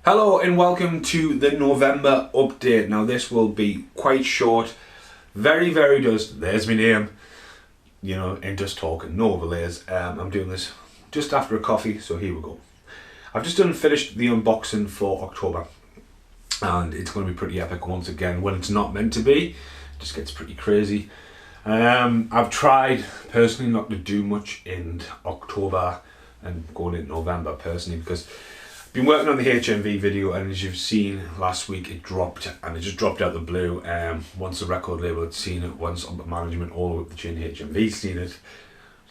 Hello and welcome to the November update. Now this will be quite short, very just, there's my name, and just talking, no overlays. I'm doing this just after a coffee, so here we go. I've just finished the unboxing for October and it's going to be pretty epic once again when it's not meant to be. It just gets pretty crazy. I've tried personally not to do much in October and going into November personally because been working on the HMV video, and as you've seen last week it dropped, and it just dropped out the blue. Once the record label had seen it, once upper management all the way up the chain HMV seen it, I was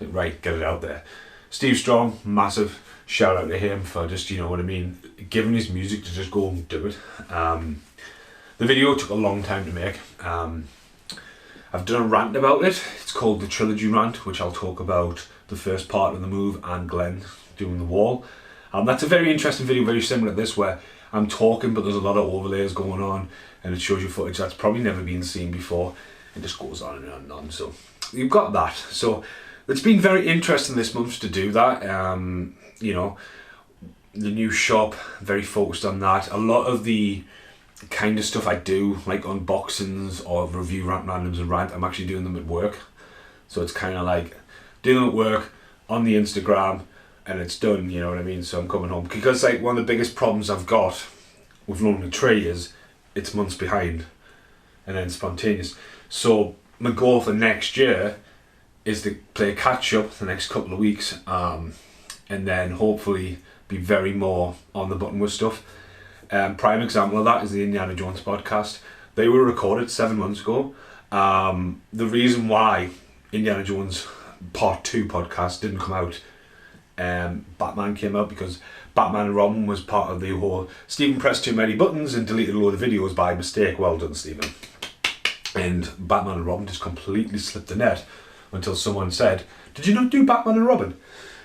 like, right, get it out there. Steve Strong, massive shout out to him for just, giving his music to just go and do it. The video took a long time to make. I've done a rant about it. It's called the Trilogy Rant, which I'll talk about the first part of the move and Glenn doing the wall. That's a very interesting video, very similar to this, where I'm talking but there's a lot of overlays going on and it shows you footage that's probably never been seen before. It just goes on and on. So you've got that. So it's been very interesting this month to do that. The new shop, very focused on that. A lot of the kind of stuff I do, like unboxings or review rant randoms and rant, I'm actually doing them at work. So it's kind of like doing them at work on the Instagram, and it's done, you know what I mean? So I'm coming home. Because like one of the biggest problems I've got with Lonely Tree is it's months behind and then spontaneous. So my goal for next year is to play catch up the next couple of weeks, and then hopefully be very more on the button with stuff. Prime example of that is the Indiana Jones podcast. They were recorded 7 months ago. The reason why Indiana Jones Part 2 podcast didn't come out, Batman came out because Batman and Robin was part of the whole Stephen pressed too many buttons and deleted a load of videos by mistake. Well done, Stephen. And Batman and Robin just completely slipped the net until someone said, "Did you not do Batman and Robin?"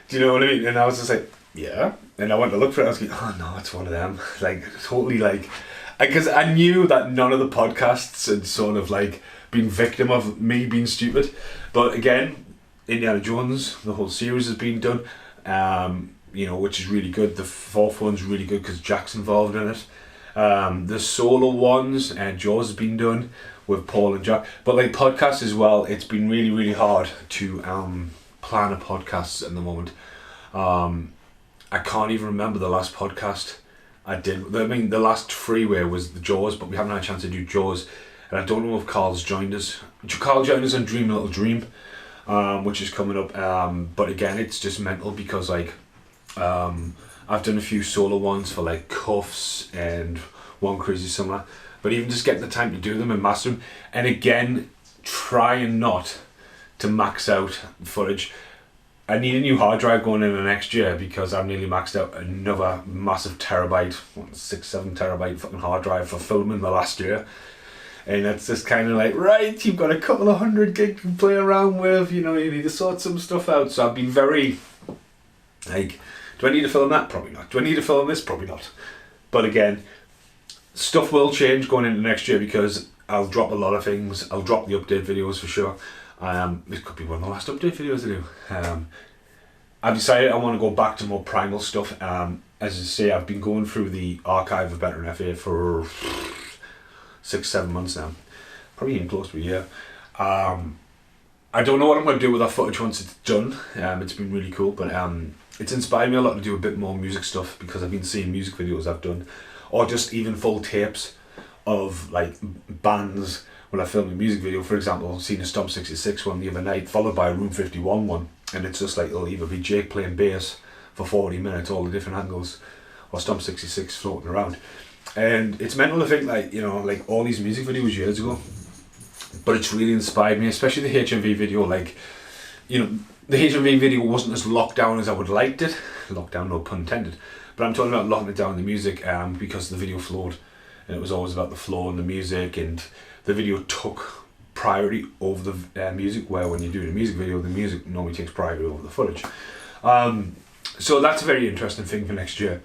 Do you know what I mean? And I was just like, yeah. And I went to look for it. I was like, oh no, it's one of them. Like totally because I knew that none of the podcasts had sort of like been victim of me being stupid. But again, Indiana Jones, the whole series has been done. Which is really good. The fourth one's really good because Jack's involved in it. The solo ones and Jaws has been done with Paul and Jack. But like podcasts as well, it's been really hard to plan a podcast at the moment. I can't even remember the last podcast I did. I mean, the last freeway was the Jaws, but we haven't had a chance to do Jaws. And I don't know if Carl's joined us. Carl joined us on Dream a Little Dream, which is coming up. But again, it's just mental because like I've done a few solo ones for like Cuffs and One Crazy Summer, but even just getting the time to do them and master them, and again trying not to max out footage. I need a new hard drive going in the next year because I've nearly maxed out another massive terabyte, 6-7 terabyte fucking hard drive for filming the last year. And it's just kind of like, right, you've got a couple of 100 gig to play around with, you need to sort some stuff out. So I've been very, do I need to film that? Probably not. Do I need to film this? Probably not. But again, stuff will change going into next year because I'll drop a lot of things. I'll drop the update videos for sure. This could be one of the last update videos I do. I've decided I want to go back to more primal stuff. As I say, I've been going through the archive of Veteran FA for 6-7 months now, probably even close to a year. I don't know what I'm going to do with that footage once it's done. It's been really cool, but it's inspired me a lot to do a bit more music stuff because I've been seeing music videos I've done, or just even full tapes of like bands when I filmed a music video. For example, I've seen a Stomp 66 one the other night, followed by a Room 51 one, and it's just like it'll either be Jake playing bass for 40 minutes, all the different angles, or Stomp 66 floating around. And it's mental to think like all these music videos years ago, but it's really inspired me, especially the HMV video. The HMV video wasn't as locked down as I would have liked it. Lockdown, no pun intended. But I'm talking about locking it down in the music because the video flowed, and it was always about the flow and the music, and the video took priority over the music, where when you do the music video, the music normally takes priority over the footage. So that's a very interesting thing for next year.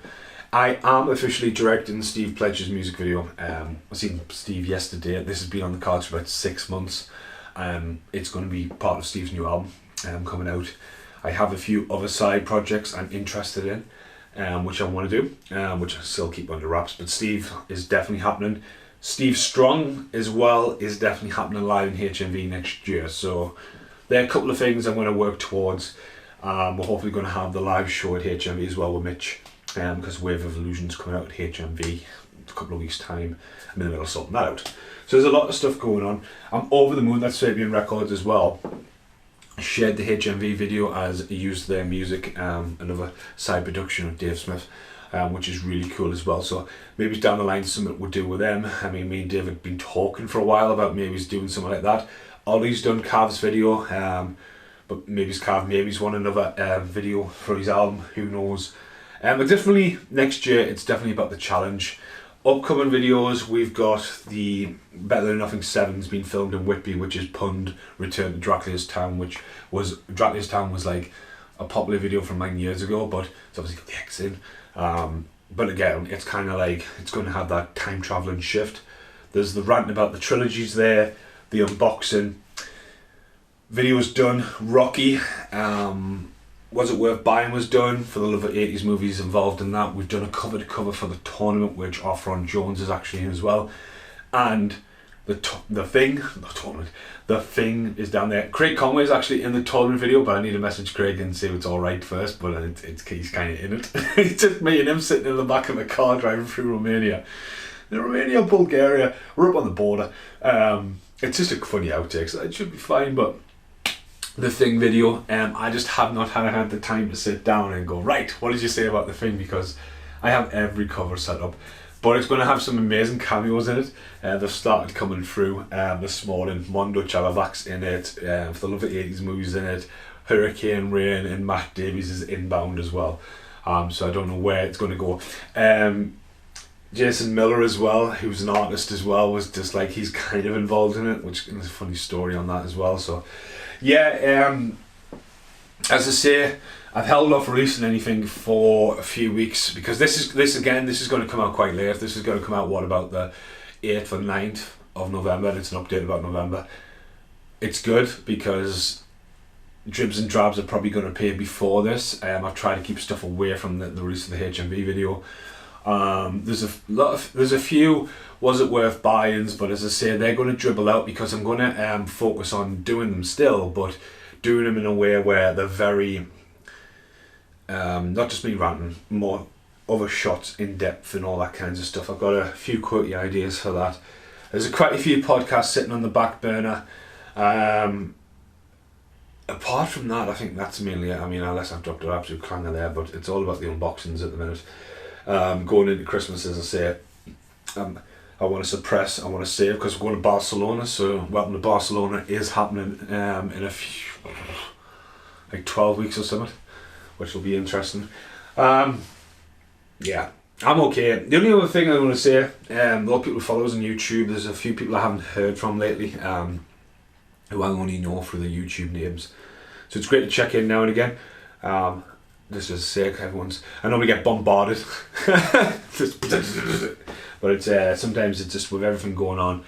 I am officially directing Steve Pledge's music video. I seen Steve yesterday. This has been on the cards for about 6 months. It's going to be part of Steve's new album coming out. I have a few other side projects I'm interested in. which I want to do, which I still keep under wraps. But Steve is definitely happening. Steve Strong as well is definitely happening live in HMV next year. So there are a couple of things I'm going to work towards. We're hopefully going to have the live show at HMV as well with Mitch, because Wave of Illusion's coming out at HMV in a couple of weeks' time. I'm in the middle of sorting that out. So there's a lot of stuff going on. I'm over the moon that Swabian Records as well shared the HMV video as used their music, another side production of Dave Smith, which is really cool as well. So maybe down the line something we'll do with them. I mean, me and Dave have been talking for a while about maybe doing something like that. Ollie's done Cav's video, but maybe Cav maybe's want another video for his album, who knows. But definitely next year it's definitely about the challenge. Upcoming videos, we've got the Better Than Nothing 7's been filmed in Whitby, which is Pund Return to Dracula's Town, which was Dracula's Town was like a popular video from 9 years ago, but it's obviously got the X in. But again, it's kind of like it's going to have that time traveling shift. There's the rant about the trilogies there, the unboxing video's done. Rocky, Was It Worth Buying was done, for the love of 80s movies involved in that. We've done a cover to cover for the tournament, which Offron Jones is actually in as well. And the thing is down there. Craig Conway is actually in the tournament video, but I need to message Craig and see if it's alright first, but he's kind of in it. It's just me and him sitting in the back of a car driving through Romania. In Romania, Bulgaria, we're up on the border. It's just a funny outtake, so it should be fine, but the Thing video, I just have not had the time to sit down and go, right, what did you say about the Thing, because I have every cover set up, but it's going to have some amazing cameos in it. They've started coming through this morning. Mondo Chalavac's in it, For the Love of 80s movies in it, Hurricane Rain and Matt Davies is inbound as well, so I don't know where it's going to go. Jason Miller as well, who's an artist as well, was just like, he's kind of involved in it, which is a funny story on that as well. So yeah, as I say, I've held off releasing anything for a few weeks because this is going to come out quite late. This is going to come out about the 8th or 9th of November, and it's an update about November. It's good because Dribs and Drabs are probably going to appear before this. I've tried to keep stuff away from the release of the HMV video. There's a few Was It Worth Buy-ins, but as I say, they're going to dribble out because I'm going to focus on doing them still, but doing them in a way where they're very not just me ranting, more other shots, in depth and all that kinds of stuff. I've got a few quirky ideas for that. There's quite a few podcasts sitting on the back burner. Apart from that, I think that's mainly it. I mean, unless I've dropped an absolute clanger there, but it's all about the unboxings at the minute. Going into Christmas, as I say, I want to suppress, I want to save, because we're going to Barcelona, so Welcome to Barcelona is happening in a few, like 12 weeks or something, which will be interesting. Yeah, I'm okay. The only other thing I want to say, a lot of people follow us on YouTube. There's a few people I haven't heard from lately, who I only know through the YouTube names. So it's great to check in now and again. Just as sake, I normally get bombarded. But it's sometimes it's just with everything going on.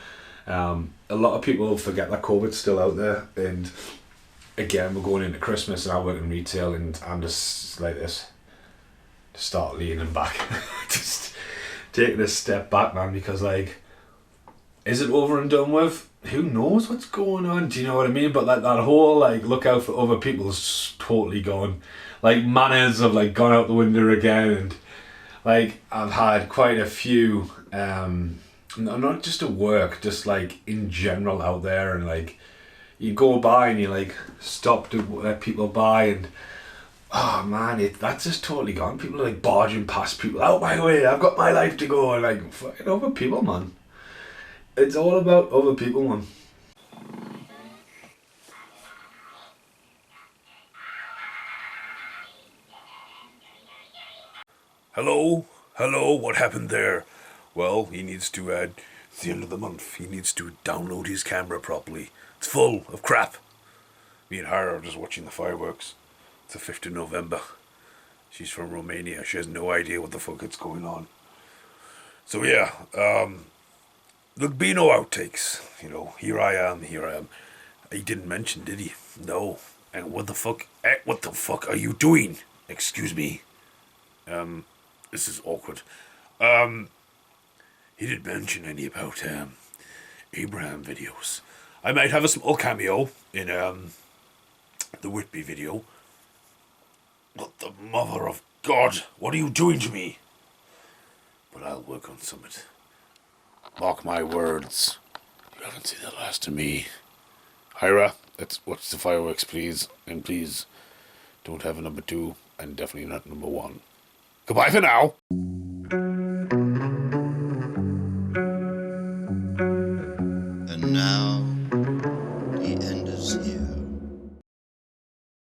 A lot of people forget that COVID's still out there, and again, we're going into Christmas and I work in retail, and I'm just like this. To start leaning back. Just taking a step back, man, because like, is it over and done with? Who knows what's going on? Do you know what I mean? But like that whole like look out for other people's totally gone. Like manners have like gone out the window again, and like I've had quite a few not just at work, just like in general out there, and like you go by and you like stop to let people by, and oh man, that's just totally gone. People are like barging past people, out my way, I've got my life to go, and like fucking other people, man. It's all about other people, man. Hello, what happened there? Well, he needs to it's the end of the month. He needs to download his camera properly. It's full of crap. Me and her are just watching the fireworks. It's the 5th of November. She's from Romania. She has no idea what the fuck is going on. So yeah, there'll be no outtakes. You know, here I am. He didn't mention, did he? No. And what the fuck are you doing? Excuse me. This is awkward. He didn't mention any about Abraham videos. I might have a small cameo in the Whitby video. What the mother of God? What are you doing to me? But I'll work on something. Mark my words. You haven't seen the last of me. Hira, let's watch the fireworks, please. And please, don't have a number 2, and definitely not number 1. Goodbye for now.